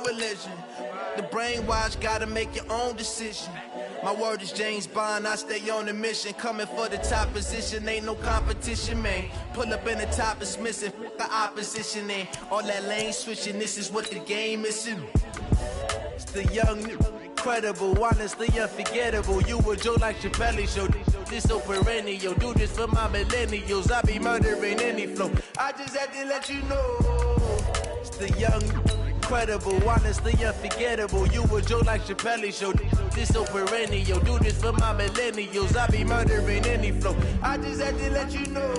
religion. The brainwash, gotta make your own decision. My word is James Bond, I stay on the mission. Coming for the top position, ain't no competition, man. Pull up in the top, it's missing, the opposition, and all that lane switching, this is what the game is. It's the young, incredible, honestly unforgettable. You a joke like Chappelle Show, this so perennial. Do this for my millennials, I be murdering any flow. I just had to let you know. It's the young, incredible, honestly unforgettable. You a joke like Chappelle Show, this so perennial. Do this for my millennials, I be murdering any flow. I just had to let you know.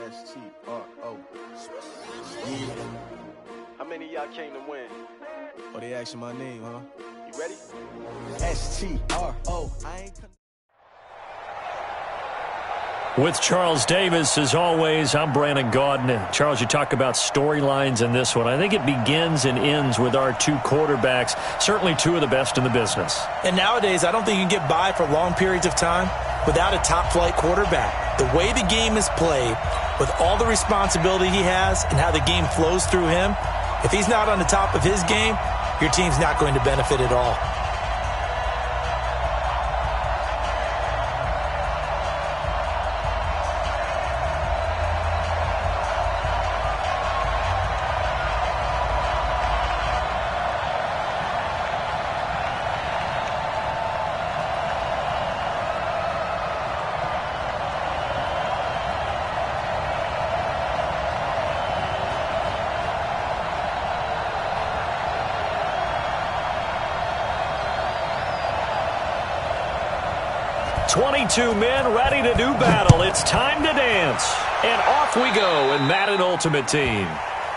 S-T-R-O. Yeah. How many of y'all came to win? Oh, they asking my name, huh? You ready? S-T-R-O. I ain't... With Charles Davis, as always, I'm Brandon Gaudin. Charles, you talk about storylines in this one. I think it begins and ends with our two quarterbacks, certainly two of the best in the business. And nowadays, I don't think you can get by for long periods of time without a top-flight quarterback. The way the game is played, with all the responsibility he has and how the game flows through him, if he's not on the top of his game, your team's not going to benefit at all. Two men ready to do battle. It's time to dance. And off we go in Madden Ultimate Team.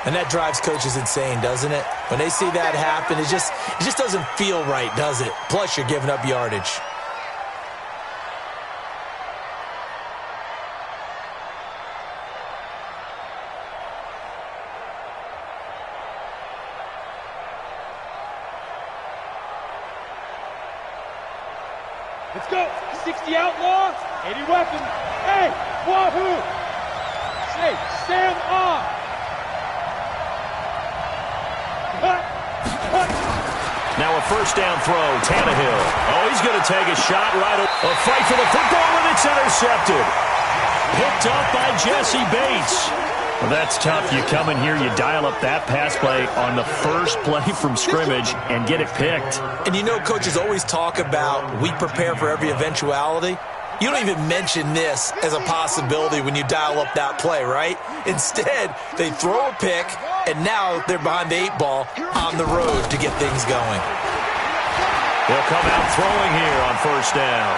And that drives coaches insane, doesn't it? When they see that happen, it just doesn't feel right, does it? Plus, you're giving up yardage. Let's go. 60 outlaw, 80 weapons. Hey, wahoo! Say, stand off. Now a first down throw, Tannehill. Oh, he's going to take a shot right. A fight for the football, and it's intercepted. Picked up by Jesse Bates. Well, that's tough. You come in here, you dial up that pass play on the first play from scrimmage and get it picked. And you know coaches always talk about we prepare for every eventuality. You don't even mention this as a possibility when you dial up that play, right? Instead, they throw a pick, and now they're behind the 8 ball on the road to get things going. They'll come out throwing here on first down.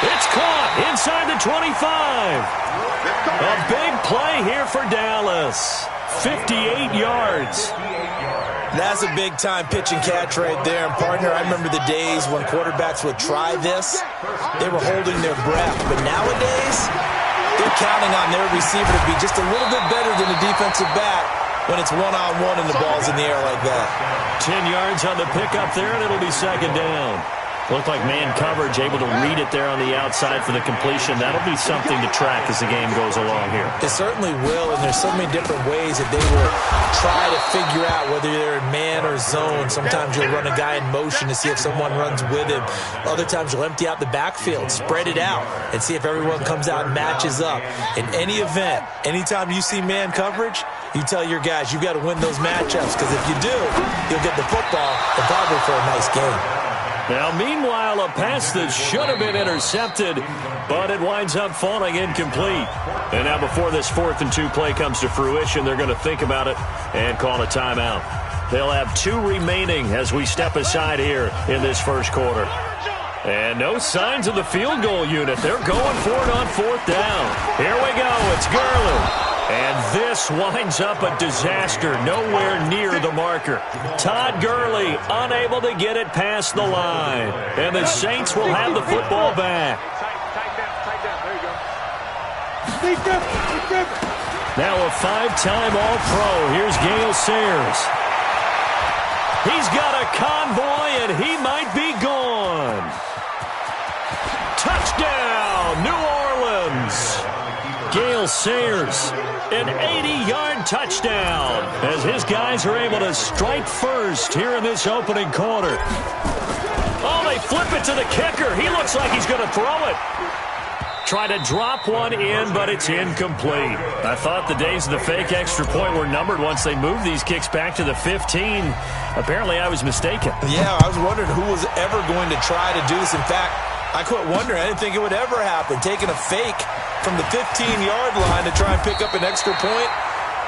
It's caught inside the 25. A big play here for Dallas. 58 yards. That's a big-time pitch and catch right there. And, partner, I remember the days when quarterbacks would try this. They were holding their breath. But nowadays, they're counting on their receiver to be just a little bit better than a defensive back when it's one-on-one and the ball's in the air like that. 10 yards on the pickup there, and it'll be second down. Looked like man coverage, able to read it there on the outside for the completion. That'll be something to track as the game goes along here. It certainly will, and there's so many different ways that they will try to figure out whether they're in man or zone. Sometimes you'll run a guy in motion to see if someone runs with him. Other times you'll empty out the backfield, spread it out, and see if everyone comes out and matches up. In any event, anytime you see man coverage, you tell your guys you've got to win those matchups, because if you do, you'll get the football and probably for a nice game. Now, meanwhile, a pass that should have been intercepted, but it winds up falling incomplete. And now before this 4th and 2 play comes to fruition, they're going to think about it and call a timeout. They'll have 2 remaining as we step aside here in this first quarter. And no signs of the field goal unit. They're going for it on 4th down. Here we go. It's Garland. And this winds up a disaster, nowhere near the marker. Todd Gurley unable to get it past the line. And the Saints will have the football back. Now a 5-time All-Pro. Here's Gale Sayers. He's got a convoy, and he might be gone. Touchdown, New Orleans. Gale Sayers, an 80-yard touchdown as his guys are able to strike first here in this opening quarter. Oh, they flip it to the kicker. He looks like he's going to throw it. Try to drop one in, but it's incomplete. I thought the days of the fake extra point were numbered once they moved these kicks back to the 15. Apparently, I was mistaken. Yeah, I was wondering who was ever going to try to do this. In fact, I quit wondering. I didn't think it would ever happen. Taking a fake from the 15-yard line to try and pick up an extra point,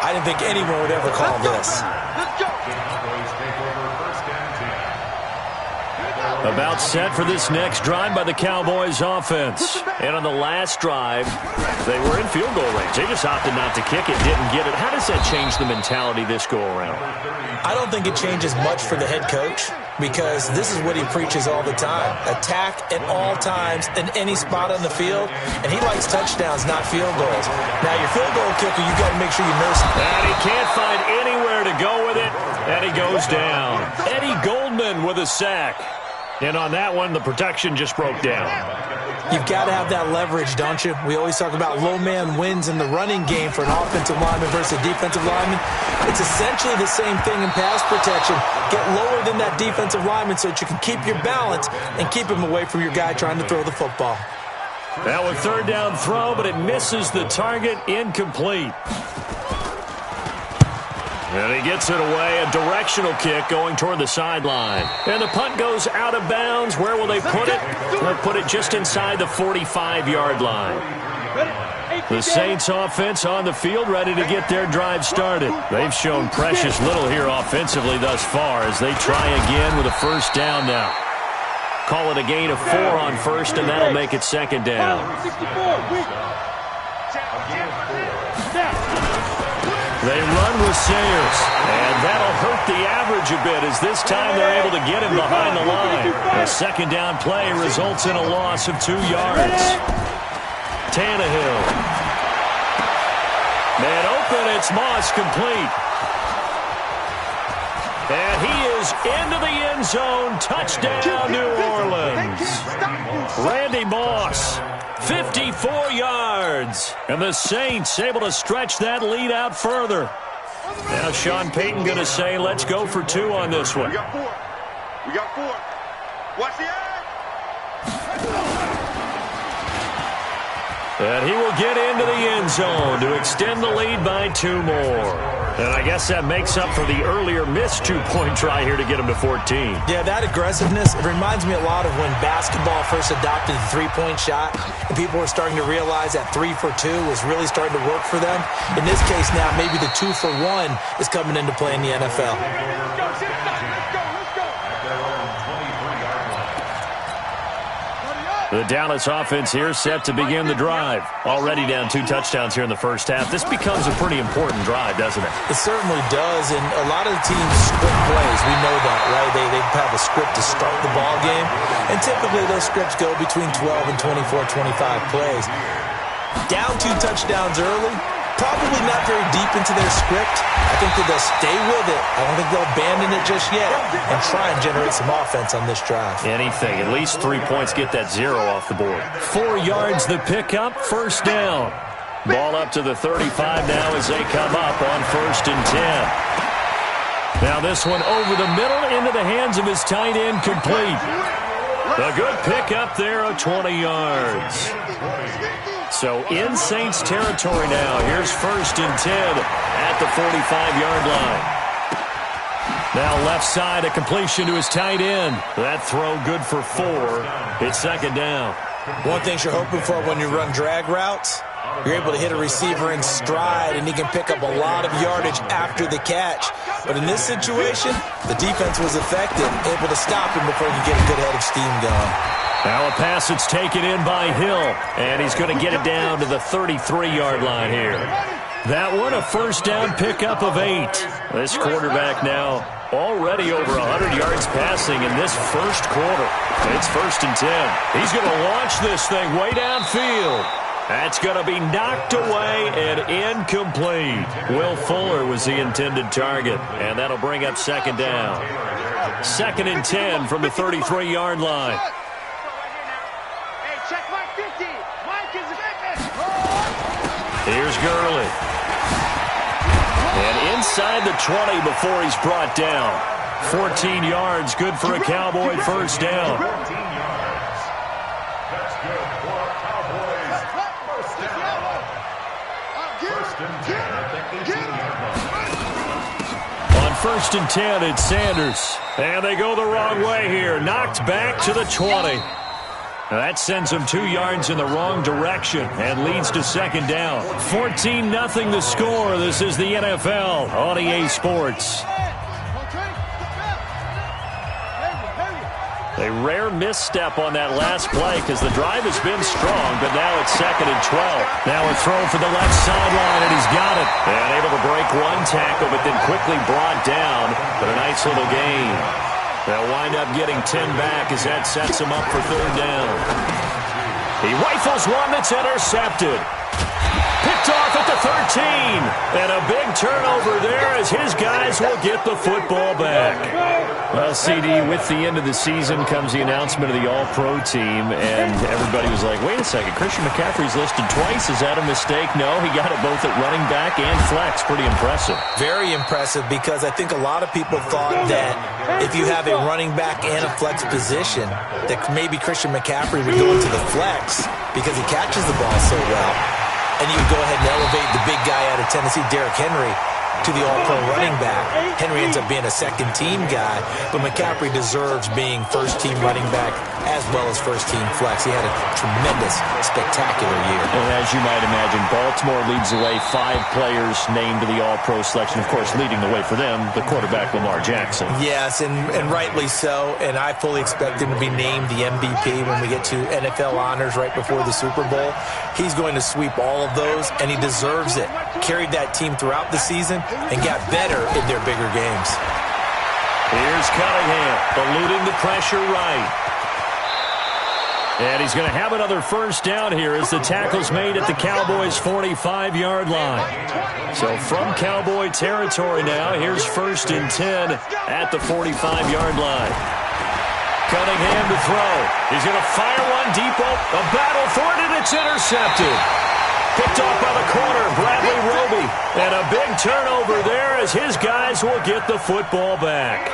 I didn't think anyone would ever call this. Let's go. About set for this next drive by the Cowboys offense. And on the last drive, they were in field goal range. They just opted not to kick it, didn't get it. How does that change the mentality this go-around? I don't think it changes much for the head coach because this is what he preaches all the time. Attack at all times in any spot on the field. And he likes touchdowns, not field goals. Now, your field goal kicker, you got to make sure you nurse it. And he can't find anywhere to go with it. And he goes down. Eddie Goldman with a sack. And on that one, the protection just broke down. You've got to have that leverage, don't you? We always talk about low man wins in the running game for an offensive lineman versus a defensive lineman. It's essentially the same thing in pass protection. Get lower than that defensive lineman so that you can keep your balance and keep him away from your guy trying to throw the football. That was third down throw, but it misses the target, incomplete. And he gets it away, a directional kick going toward the sideline. And the punt goes out of bounds. Where will they put it? They'll put it just inside the 45-yard line. The Saints offense on the field, ready to get their drive started. They've shown precious little here offensively thus far as they try again with a first down now. Call it a gain of 4 on first, and that'll make it second down. They run with Sayers, and that'll hurt the average a bit as this time they're able to get him behind the line. A second down play results in a loss of 2 yards. Tannehill. Man open, it's Moss complete. And he is into the end zone. Touchdown, New Orleans. Randy Moss. 54 yards. And the Saints able to stretch that lead out further. Now Sean Payton going to say, let's go for 2 on this one. We got 4. We got 4. Watch the edge. And he will get into the end zone to extend the lead by 2 more. And I guess that makes up for the earlier missed 2-point try here to get him to 14. Yeah, that aggressiveness, it reminds me a lot of when basketball first adopted the three-point shot, and people were starting to realize that 3 for 2 was really starting to work for them. In this case now, maybe the 2 for 1 is coming into play in the NFL. The Dallas offense here set to begin the drive. Already down 2 touchdowns here in the first half. This becomes a pretty important drive, doesn't it? It certainly does, and a lot of the teams script plays. We know that, right? They have a script to start the ball game, and typically those scripts go between 12 and 24, 25 plays. Down 2 touchdowns early, probably not very deep into their script. I think that they'll stay with it. I don't think they'll abandon it just yet and try and generate some offense on this drive. Anything. At least 3 points, get that 0 off the board. 4 yards the pickup, first down. Ball up to the 35 now as they come up on 1st and 10. Now this one over the middle into the hands of his tight end, complete. A good pickup there of 20 yards. So in Saints territory now. Here's 1st and 10 at the 45-yard line. Now left side, a completion to his tight end. That throw good for 4. It's second down. One thing you're hoping for when you run drag routes, you're able to hit a receiver in stride, and he can pick up a lot of yardage after the catch. But in this situation, the defense was effective, able to stop him before he could get a good head of steam going. Now a pass that's taken in by Hill, and he's going to get it down to the 33-yard line here. That one, a first down pickup of 8. This quarterback now already over 100 yards passing in this first quarter. It's 1st and 10. He's going to launch this thing way downfield. That's going to be knocked away and incomplete. Will Fuller was the intended target, and that'll bring up 2nd down. 2nd and 10 from the 33-yard line. Here's Gurley. And inside the 20 before he's brought down. 14 yards, good for a Cowboy first down. On 1st and 10, it's Sanders. And they go the wrong way here. Knocked back to the 20. That sends them 2 yards in the wrong direction and leads to 2nd down. 14-0 the score. This is the NFL on EA Sports. A rare misstep on that last play because the drive has been strong, but now it's 2nd and 12. Now a throw for the left sideline, and he's got it. And able to break one tackle, but then quickly brought down. But a nice little gain. They'll wind up getting 10 back as that sets him up for 3rd down. He rifles one that's intercepted. Picked off at the 13. And a big turnover there as his guys will get the football back. Well, CD, with the end of the season comes the announcement of the All-Pro team, and everybody was like, wait a second, Christian McCaffrey's listed twice. Is that a mistake? No, he got it both at running back and flex. Pretty impressive. Very impressive because I think a lot of people thought that if you have a running back and a flex position, that maybe Christian McCaffrey would go into the flex because he catches the ball so well. And you would go ahead and elevate the big guy out of Tennessee, Derrick Henry, to the All-Pro running back. Henry ends up being a second-team guy, but McCaffrey deserves being first-team running back as well as first-team flex. He had a tremendous, spectacular year. And as you might imagine, Baltimore leads the way. 5 players named to the All-Pro selection. Of course, leading the way for them, the quarterback Lamar Jackson. Yes, and rightly so. And I fully expect him to be named the MVP when we get to NFL honors right before the Super Bowl. He's going to sweep all of those, and he deserves it. Carried that team throughout the season and got better in their bigger games. Here's Cunningham, eluding the pressure right. And he's going to have another first down here as the tackle's made at the Cowboys' 45-yard line. So from Cowboy territory now, here's 1st and 10 at the 45-yard line. Cunningham to throw. He's going to fire one deep. A battle for it, and it's intercepted. Picked off by the corner, Bradley Roby. And a big turnover there as his guys will get the football back.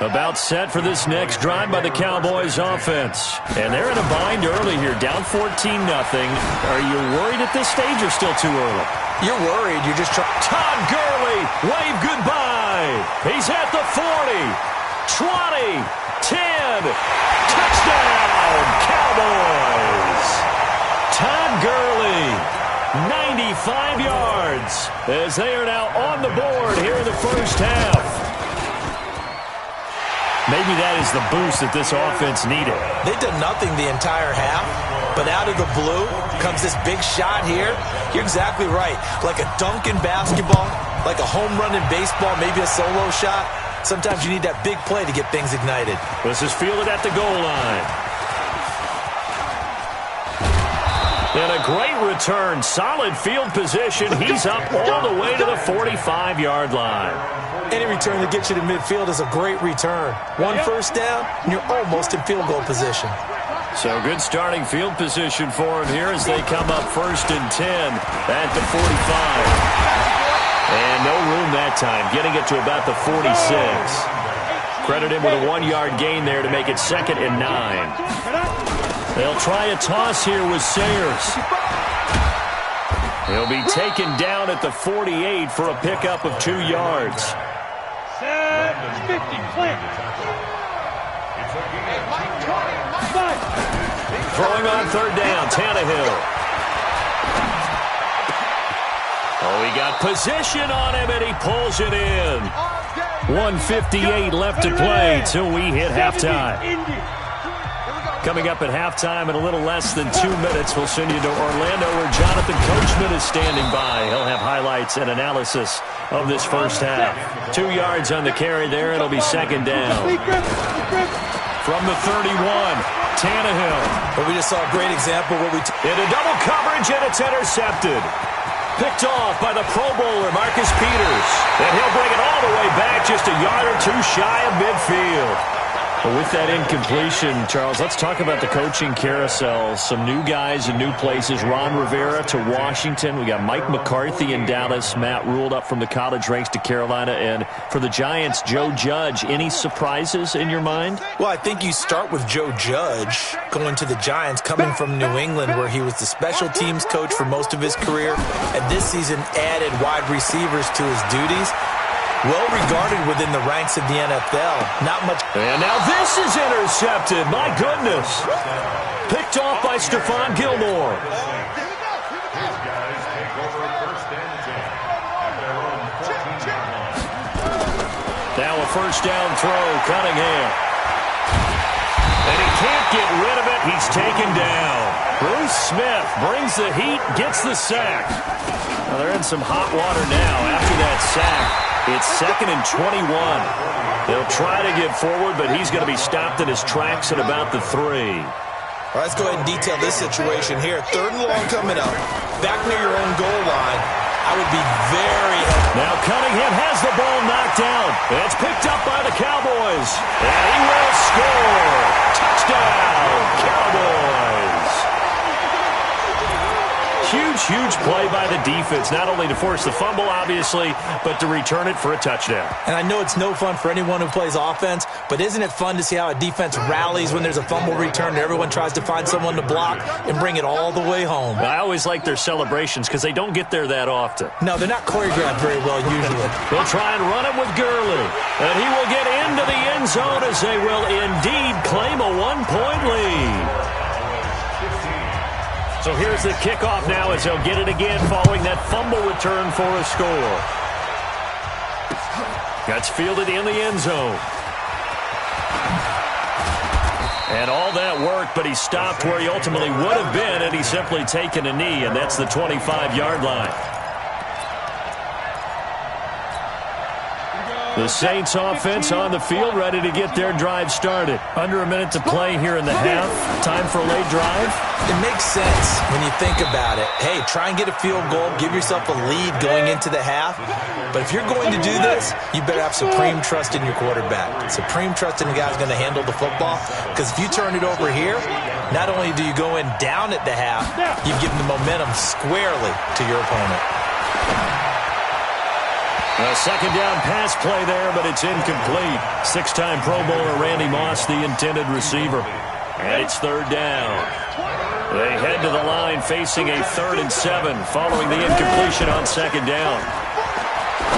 About set for this next drive by the Cowboys offense. And they're in a bind early here, down 14-0. Are you worried at this stage or still too early? You're worried. You're just trying. Todd Gurley, wave goodbye. He's at the 40, 20, 10. Touchdown, Cowboys. Todd Gurley, 95 yards, as they are now on the board here in the first half. Maybe that is the boost that this offense needed. They've done nothing the entire half, but out of the blue comes this big shot here. You're exactly right. Like a dunk in basketball, like a home run in baseball, maybe a solo shot. Sometimes you need that big play to get things ignited. This is fielded at the goal line. And a great return. Solid field position. He's up all the way to the 45-yard line. Any return that gets you to midfield is a great return. One first down, and you're almost in field goal position. So good starting field position for him here as they come up 1st and 10 at the 45. And no room that time, getting it to about the 46. Credit him with a 1-yard gain there to make it 2nd and 9. They'll try a toss here with Sayers. He'll be taken down at the 48 for a pickup of 2 yards. 50, plant. Throwing on 3rd down, Tannehill. Oh, he got position on him, and he pulls it in. 1:58 left to play till we hit halftime. Coming up at halftime in a little less than 2 minutes, we'll send you to Orlando where Jonathan Coachman is standing by. He'll have highlights and analysis of this first half. 2 yards on the carry there. It'll be second down. From the 31, Tannehill. But we just saw a great example where we into double coverage, and it's intercepted. Picked off by the Pro Bowler, Marcus Peters. And he'll bring it all the way back, just a yard or two shy of midfield. Well, with that incompletion, Charles, let's talk about the coaching carousel. Some new guys in new places. Ron Rivera to Washington. We got Mike McCarthy in Dallas. Matt Rule up from the college ranks to Carolina. And for the Giants, Joe Judge. Any surprises in your mind? Well, I think you start with Joe Judge going to the Giants, coming from New England, where he was the special teams coach for most of his career. And this season added wide receivers to his duties. Well regarded within the ranks of the NFL. Not much. And now this is intercepted. My goodness. Picked off by Stephon Gilmore. Now a first down throw, Cunningham. And he can't get rid of it. He's taken down. Bruce Smith brings the heat, gets the sack. Now they're in some hot water now after that sack. It's 2nd and 21. They'll try to get forward, but he's going to be stopped in his tracks at about the 3. All right, let's go ahead and detail this situation here. 3rd and long coming up. Back near your own goal line. I would be very happy. Now Cunningham has the ball knocked down. It's picked up by the Cowboys. And he will score. Touchdown, Cowboys. Huge play by the defense, not only to force the fumble, obviously, but to return it for a touchdown. And I know it's no fun for anyone who plays offense, but isn't it fun to see how a defense rallies when there's a fumble return and everyone tries to find someone to block and bring it all the way home? I always like their celebrations because they don't get there that often. No, they're not choreographed very well usually. They'll try and run it with Gurley, and he will get into the end zone as they will indeed claim a 1-point lead. So here's the kickoff now as they'll get it again following that fumble return for a score. That's fielded in the end zone. And all that worked, but he stopped where he ultimately would have been had he simply taken a knee, and that's the 25-yard line. The Saints offense on the field, ready to get their drive started. Under a minute to play here in the half. Time for a late drive. It makes sense when you think about it. Hey, try and get a field goal. Give yourself a lead going into the half. But if you're going to do this, you better have supreme trust in your quarterback. Supreme trust in the guy who's going to handle the football. Because if you turn it over here, not only do you go in down at the half, you've given the momentum squarely to your opponent. A second down pass play there, but it's incomplete. 6-time Pro Bowler Randy Moss, the intended receiver. And it's 3rd down. They head to the line facing a 3rd and 7 following the incompletion on 2nd down.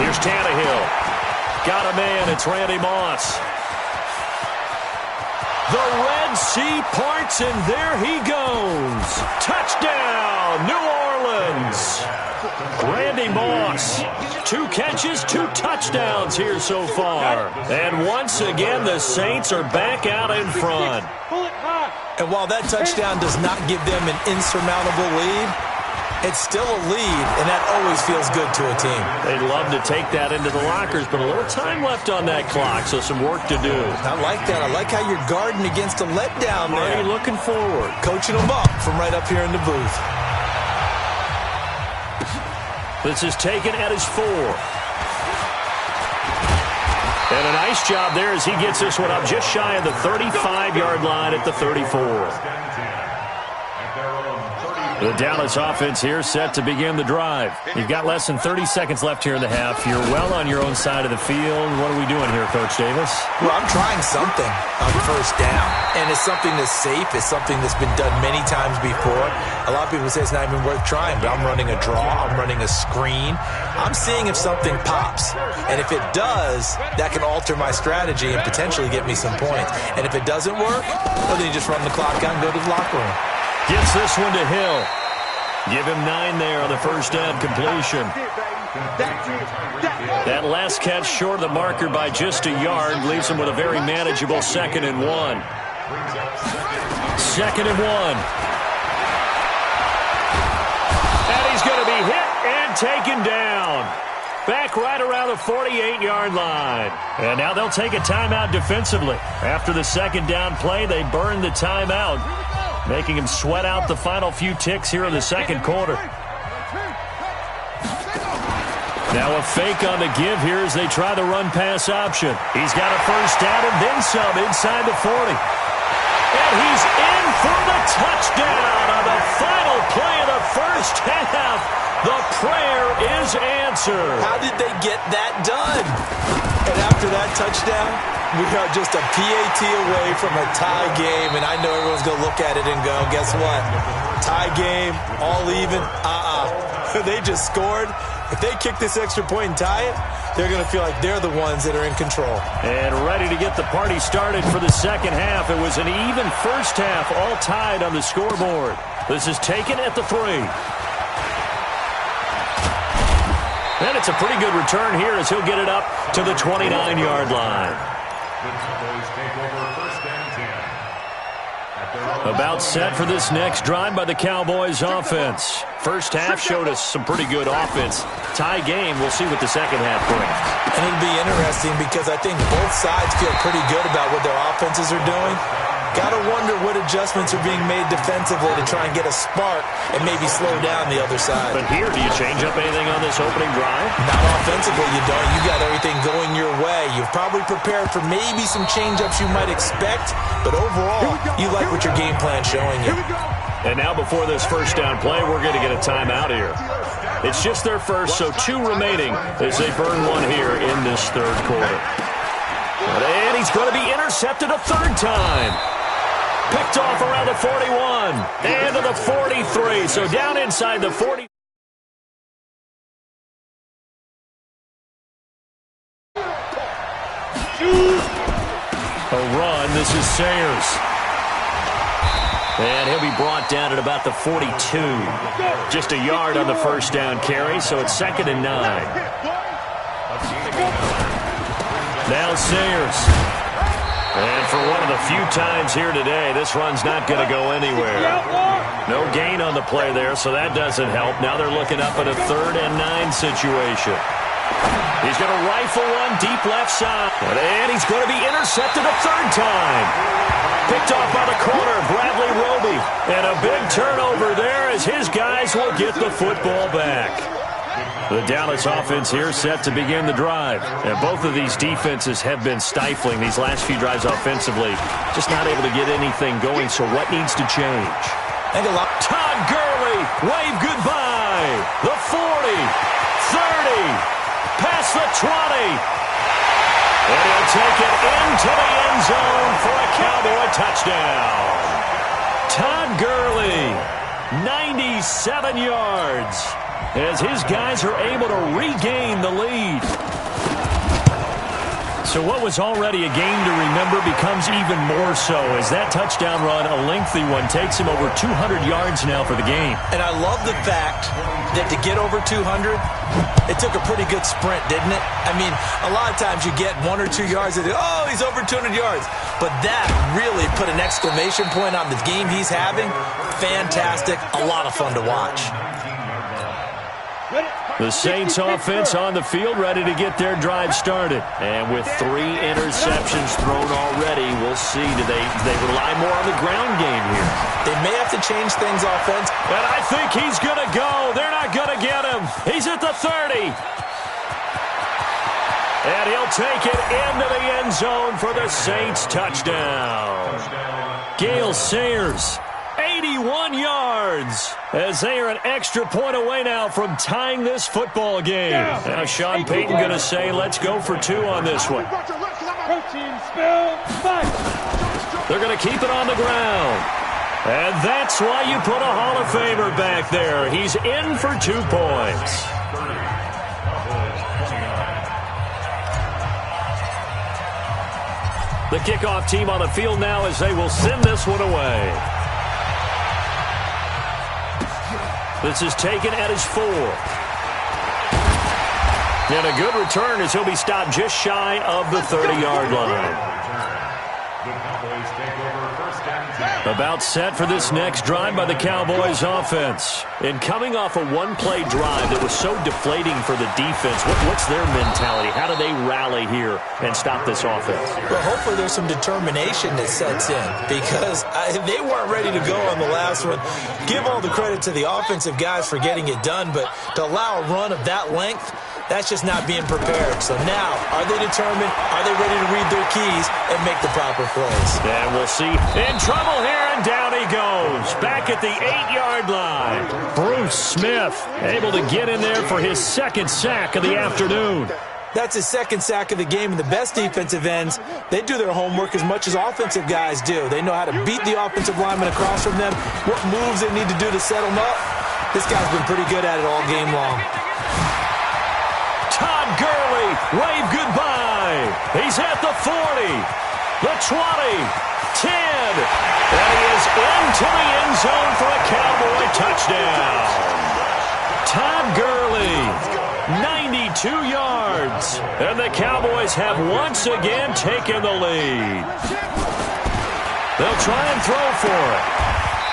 Here's Tannehill. Got a man. It's Randy Moss. The Red Sea parts, and there he goes. Touchdown, New Orleans. Randy Moss, 2 catches, 2 touchdowns here so far. And once again, the Saints are back out in front. And while that touchdown does not give them an insurmountable lead, it's still a lead, and that always feels good to a team. They'd love to take that into the lockers, but a little time left on that clock, so some work to do. I like that. I like how you're guarding against a letdown there. Already looking forward. Coaching them up from right up here in the booth. This is taken at his 4. And a nice job there as he gets this one up just shy of the 35-yard line at the 34. The Dallas offense here set to begin the drive. You've got less than 30 seconds left here in the half. You're well on your own side of the field. What are we doing here, Coach Davis? Well, I'm trying something on 1st down. And it's something that's safe. It's something that's been done many times before. A lot of people say it's not even worth trying, but I'm running a draw. I'm running a screen. I'm seeing if something pops. And if it does, that can alter my strategy and potentially get me some points. And if it doesn't work, well, then you just run the clock out and go to the locker room. Gets this one to Hill. Give him 9 there on the first down completion. That last catch short of the marker by just a yard leaves him with a very manageable 2nd and 1. 2nd and 1. And he's going to be hit and taken down. Back right around the 48-yard line. And now they'll take a timeout defensively. After the 2nd down play, they burn the timeout, making him sweat out the final few ticks here in the 2nd quarter. Now a fake on the give here as they try the run-pass option. He's got a 1st down and then some inside the 40. And he's in for the touchdown on the final play of the 1st half. The prayer is answered. How did they get that done? And after that touchdown, we are just a PAT away from a tie game, and I know everyone's going to look at it and go, guess what? Tie game, all even, They just scored. If they kick this extra point and tie it, they're going to feel like they're the ones that are in control. And ready to get the party started for the 2nd half. It was an even 1st half, all tied on the scoreboard. This is taken at the 3. And it's a pretty good return here as he'll get it up to the 29-yard line. About set for this next drive by the Cowboys offense. 1st half showed us some pretty good offense. Tie game, we'll see what the 2nd half brings. And it'll be interesting because I think both sides feel pretty good about what their offenses are doing. Got to wonder what adjustments are being made defensively to try and get a spark and maybe slow down the other side. But here, do you change up anything on this opening drive? Not offensively, you don't. You got everything going your way. You've probably prepared for maybe some change-ups you might expect, but overall, you like what your game plan's showing you. And now before this 1st down play, we're going to get a timeout here. It's just their first, so 2 remaining as they burn one here in this 3rd quarter. And he's going to be intercepted a 3rd time. Picked off around the 41 and to the 43. So down inside the 40. A run. This is Sayers. And he'll be brought down at about the 42. Just a yard on the 1st down carry, so it's 2nd and 9. Now Sayers. And for one of the few times here today, this run's not going to go anywhere. No gain on the play there, so that doesn't help. Now they're looking up at a 3rd and 9 situation. He's going to rifle one deep left side. And he's going to be intercepted a 3rd time. Picked off by the corner, Bradley Roby. And a big turnover there as his guys will get the football back. The Dallas offense here set to begin the drive. And both of these defenses have been stifling these last few drives offensively. Just not able to get anything going, so what needs to change? Todd Gurley, wave goodbye. The 40, 30, past the 20. And he'll take it into the end zone for a Cowboy touchdown. Todd Gurley, 97 yards. As his guys are able to regain the lead. So what was already a game to remember becomes even more so as that touchdown run, a lengthy one, takes him over 200 yards now for the game. And I love the fact that to get over 200, it took a pretty good sprint, didn't it? I mean, a lot of times you get 1 or 2 yards and oh, he's over 200 yards. But that really put an exclamation point on the game he's having. Fantastic. A lot of fun to watch. The Saints offense on the field ready to get their drive started. And with 3 interceptions thrown already, we'll see. Do they rely more on the ground game here? They may have to change things offense. And I think he's going to go. They're not going to get him. He's at the 30. And he'll take it into the end zone for the Saints touchdown. Gale Sayers, 81 yards, as they are an extra point away now from tying this football game. Now Sean Payton going to say, let's go for 2 on this one. They're going to keep it on the ground. And that's why you put a Hall of Famer back there. He's in for 2 points. The kickoff team on the field now as they will send this one away. This is taken at his 4. And a good return as he'll be stopped just shy of the 30-yard line. About set for this next drive by the Cowboys offense. And coming off a one-play drive that was so deflating for the defense, what's their mentality? How do they rally here and stop this offense? Well, hopefully there's some determination that sets in because they weren't ready to go on the last one. Give all the credit to the offensive guys for getting it done, but to allow a run of that length, that's just not being prepared. So now, are they determined? Are they ready to read their keys and make the proper plays? And we'll see. In trouble here, and down he goes. Back at the 8-yard line. Bruce Smith able to get in there for his second sack of the afternoon. That's his second sack of the game, and the best defensive ends, they do their homework as much as offensive guys do. They know how to beat the offensive lineman across from them, what moves they need to do to set them up. This guy's been pretty good at it all game long. Todd Gurley, wave goodbye. He's at the 40, the 20, 10, and he is into the end zone for a Cowboy touchdown. Todd Gurley, 92 yards, and the Cowboys have once again taken the lead. They'll try and throw for it.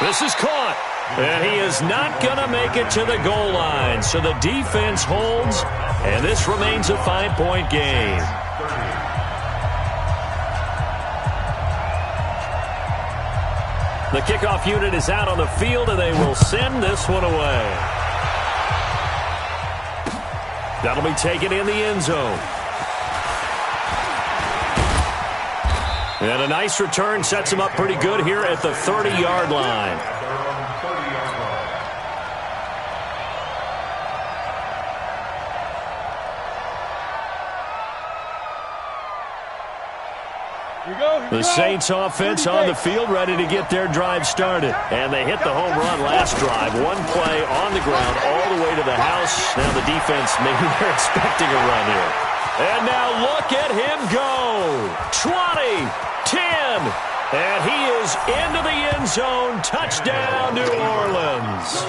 This is caught, and he is not going to make it to the goal line, so the defense holds. And this remains a 5-point game. The kickoff unit is out on the field, and they will send this one away. That'll be taken in the end zone. And a nice return sets him up pretty good here at the 30-yard line. The Saints offense on the field ready to get their drive started. And they hit the home run last drive. One play on the ground all the way to the house. Now the defense, maybe they're expecting a run here. And now look at him go. 20, 10, and he is into the end zone. Touchdown, New Orleans.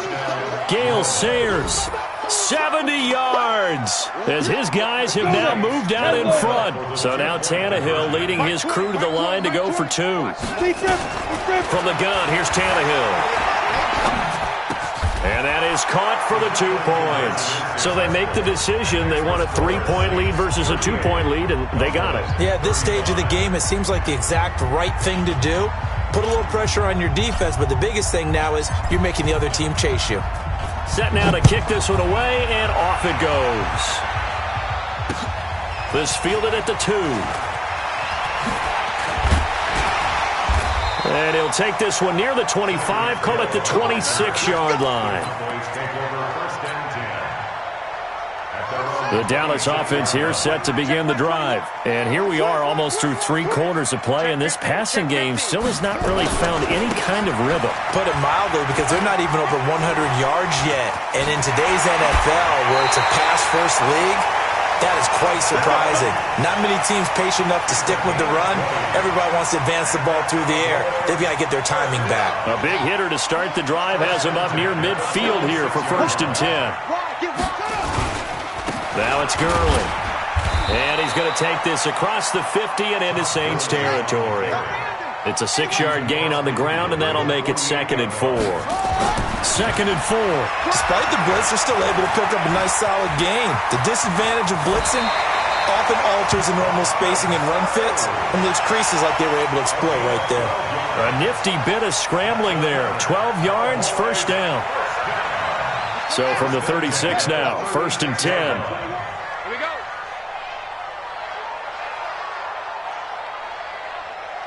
Gale Sayers, 70 yards, as his guys have now moved out in front. So now Tannehill leading his crew to the line to go for two. From the gun, here's Tannehill. And that is caught for the 2 points. So they make the decision. They want a 3-point lead versus a 2-point lead, and they got it. Yeah, at this stage of the game, it seems like the exact right thing to do. Put a little pressure on your defense, but the biggest thing now is you're making the other team chase you. Set now to kick this one away, and off it goes. This fielded at the 2. And he'll take this one near the 25, call it the 26-yard line. The Dallas offense here set to begin the drive. And here we are almost through 3 quarters of play, and this passing game still has not really found any kind of rhythm. Put it mildly, because they're not even over 100 yards yet. And in today's NFL, where it's a pass-first league, that is quite surprising. Not many teams patient enough to stick with the run. Everybody wants to advance the ball through the air. They've got to get their timing back. A big hitter to start the drive has him up near midfield here for 1st and 10. Now it's Gurley. And he's going to take this across the 50 and into Saints territory. It's a 6-yard gain on the ground, and that'll make it 2nd and 4. 2nd and 4. Despite the blitz, they're still able to pick up a nice solid gain. The disadvantage of blitzing often alters the normal spacing and run fits, and leaves creases like they were able to exploit right there. A nifty bit of scrambling there. 12 yards, 1st down. So from the 36 now, 1st and 10. Here we go.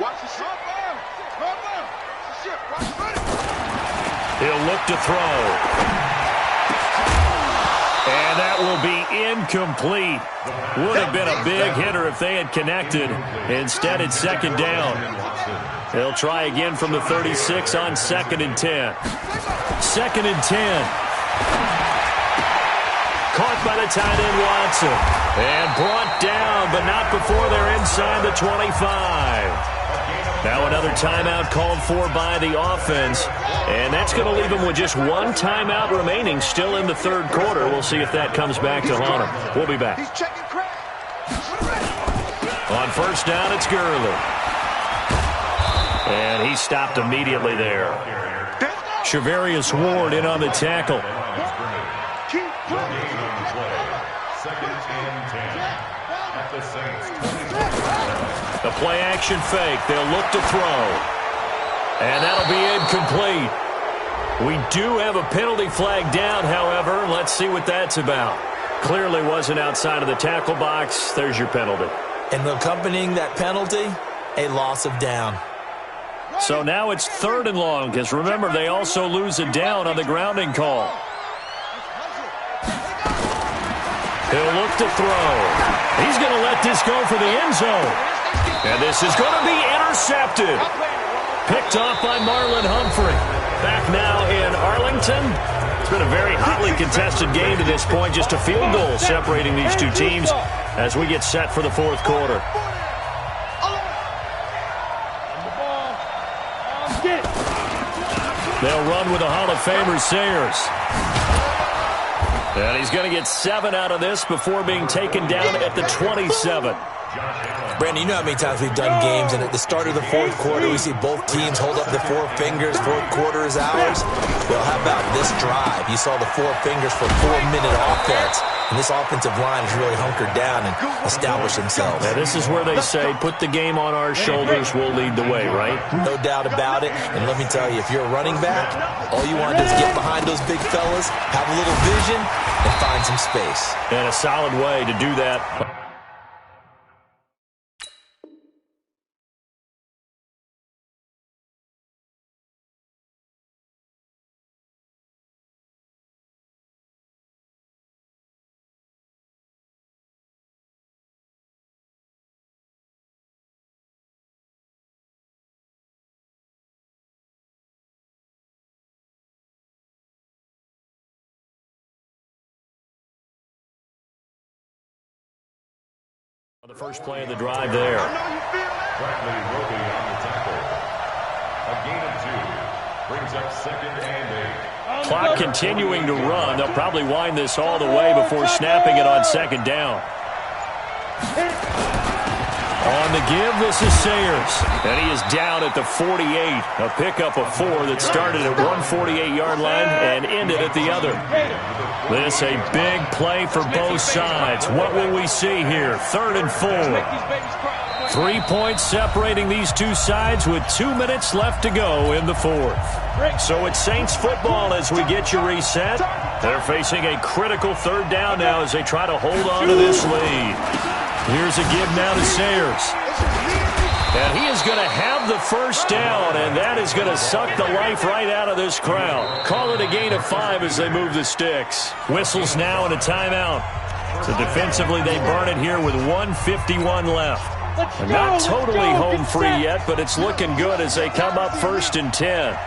Watch the shot. He'll look to throw. And that will be incomplete. Would have been a big hitter if they had connected. Instead, it's 2nd down. They'll try again from the 36 on 2nd and 10. 2nd and 10. Caught by the tight end Watson. And brought down, but not before they're inside the 25. Now another timeout called for by the offense. And that's going to leave them with just 1 timeout remaining still in the 3rd quarter. We'll see if that comes back to haunt them. We'll be back. On 1st down, it's Gurley. he's stopped immediately there. Shavarius Ward in on the tackle. The play action fake. They'll look to throw. And that'll be incomplete. We do have a penalty flag down, however. Let's see what that's about. Clearly wasn't outside of the tackle box. There's your penalty. And accompanying that penalty, a loss of down. So now it's 3rd and long, because remember, they also lose a down on the grounding call. He'll look to throw. He's going to let this go for the end zone. And this is going to be intercepted. Picked off by Marlon Humphrey. Back now in Arlington. It's been a very hotly contested game to this point. Just a field goal separating these two teams as we get set for the 4th quarter. They'll run with the Hall of Famer Sayers. And he's going to get 7 out of this before being taken down at the 27. Brandon, you know how many times we've done games, and at the start of the 4th quarter, we see both teams hold up the 4 fingers. 4th quarter is ours. Well, how about this drive? You saw the 4 fingers for 4-minute offense, and this offensive line has really hunkered down and established themselves. Now, this is where they say, put the game on our shoulders, we'll lead the way, right? No doubt about it, and let me tell you, if you're a running back, all you want to do is get behind those big fellas, have a little vision, and find some space. And a solid way to do that. The first play of the drive there. Bradley Roby on the tackle. A gain of 2. Brings up 2nd and 8. Clock continuing to run. They'll probably wind this all the way before snapping it on 2nd down. On the give, this is Sayers. And he is down at the 48. A pickup of 4 that started at 148-yard line and ended at the other. This a big play for both sides. What will we see here? 3rd and 4. 3 points separating these two sides with 2 minutes left to go in the 4th. So it's Saints football as we get you reset. They're facing a critical 3rd down now as they try to hold on to this lead. Here's a give now to Sayers. And he is going to have the 1st down, and that is going to suck the life right out of this crowd. Call it a gain of 5 as they move the sticks. Whistles now and a timeout. So defensively, they burn it here with 1:51 left. They're not totally home free yet, but it's looking good as they come up 1st and 10.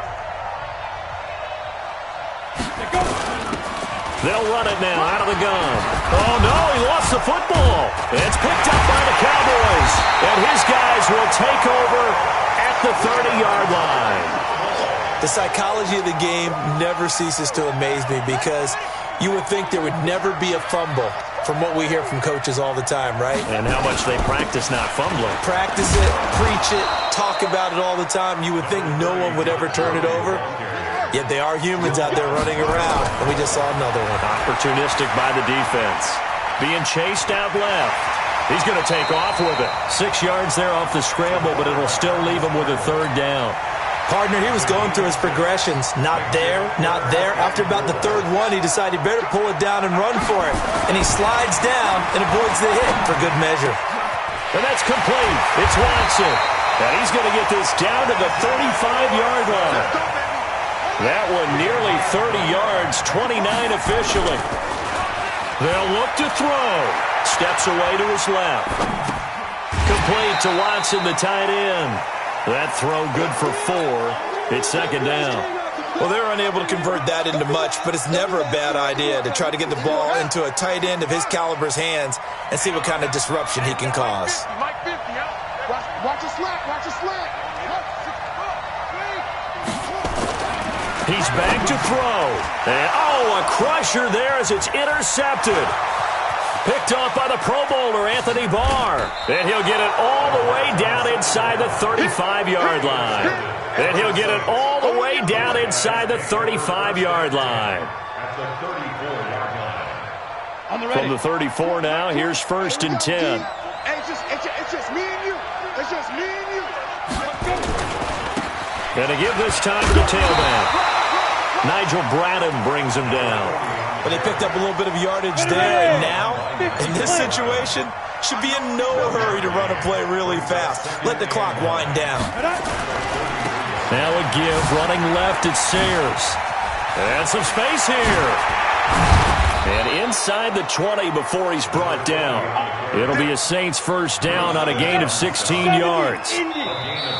They'll run it now out of the gun. Oh, no, he lost the football. It's picked up by the Cowboys. And his guys will take over at the 30-yard line. The psychology of the game never ceases to amaze me because you would think there would never be a fumble from what we hear from coaches all the time, right? And how much they practice not fumbling. Practice it, preach it, talk about it all the time. You would think no one would ever turn it over. Yet they are humans out there running around, and we just saw another one. Opportunistic by the defense. Being chased out left. He's going to take off with it. 6 yards there off the scramble, but it'll still leave him with a 3rd down. Partner, he was going through his progressions. Not there, not there. After about the 3rd one, he decided he better pull it down and run for it. And he slides down and avoids the hit for good measure. And that's complete. It's Watson. And he's going to get this down to the 35-yard line. That one nearly 30 yards, 29 officially. They'll look to throw. Steps away to his left. Complete to Watson, the tight end. That throw good for 4. It's 2nd down. Well, they're unable to convert that into much, but it's never a bad idea to try to get the ball into a tight end of his caliber's hands and see what kind of disruption he can cause. Watch your slack, watch your slack. He's back to throw. And, a crusher there as it's intercepted. Picked off by the Pro Bowler, Anthony Barr. And he'll get it all the way down inside the 35-yard line. And he'll get it all the way down inside the 35-yard line. At the 34-yard line. On the ready. From the 34 now, here's 1st and 10. Hey, it's just me and you. It's just me and you. And to give this time to the tailback. Nigel Bradham brings him down. But they picked up a little bit of yardage there, and now, in this situation, should be in no hurry to run a play really fast. Let the clock wind down. Now a give, running left, it's Sayers. And some space here. And inside the 20 before he's brought down. It'll be a Saints first down on a gain of 16 yards.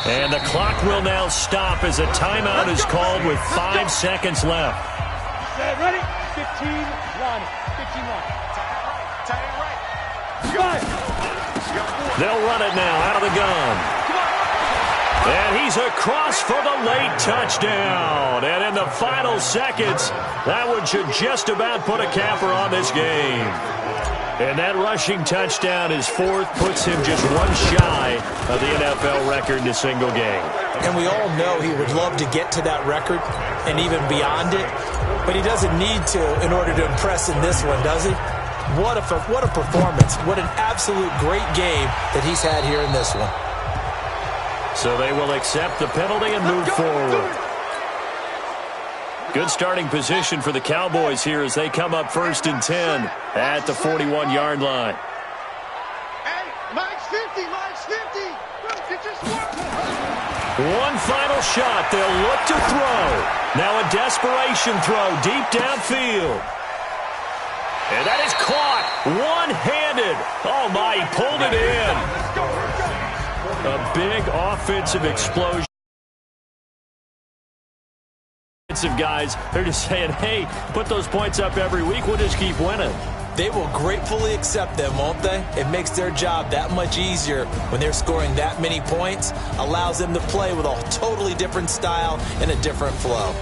And the clock will now stop as a timeout is called with 5 seconds left. Set, ready? 15-1. 15-1. They'll run it now out of the gun. And he's across for the late touchdown. And in the final seconds, that one should just about put a capper on this game. And that rushing touchdown is 4th, puts him just one shy of the NFL record in a single game. And we all know he would love to get to that record and even beyond it, but he doesn't need to in order to impress in this one, does he? What a performance. What an absolute great game that he's had here in this one. So they will accept the penalty and move forward. Good starting position for the Cowboys here as they come up 1st and 10 at the 41-yard line. Hey, Mike's 50. Mike's 50. Get your score. One final shot. They'll look to throw. Now a desperation throw deep downfield. And that is caught one-handed. Oh, my, he pulled it in. A big offensive explosion. Guys, they're just saying, hey, put those points up every week. We'll just keep winning. They will gratefully accept them, won't they? It makes their job that much easier when they're scoring that many points. Allows them to play with a totally different style and a different flow.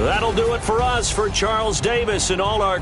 That'll do it for us. For Charles Davis and all our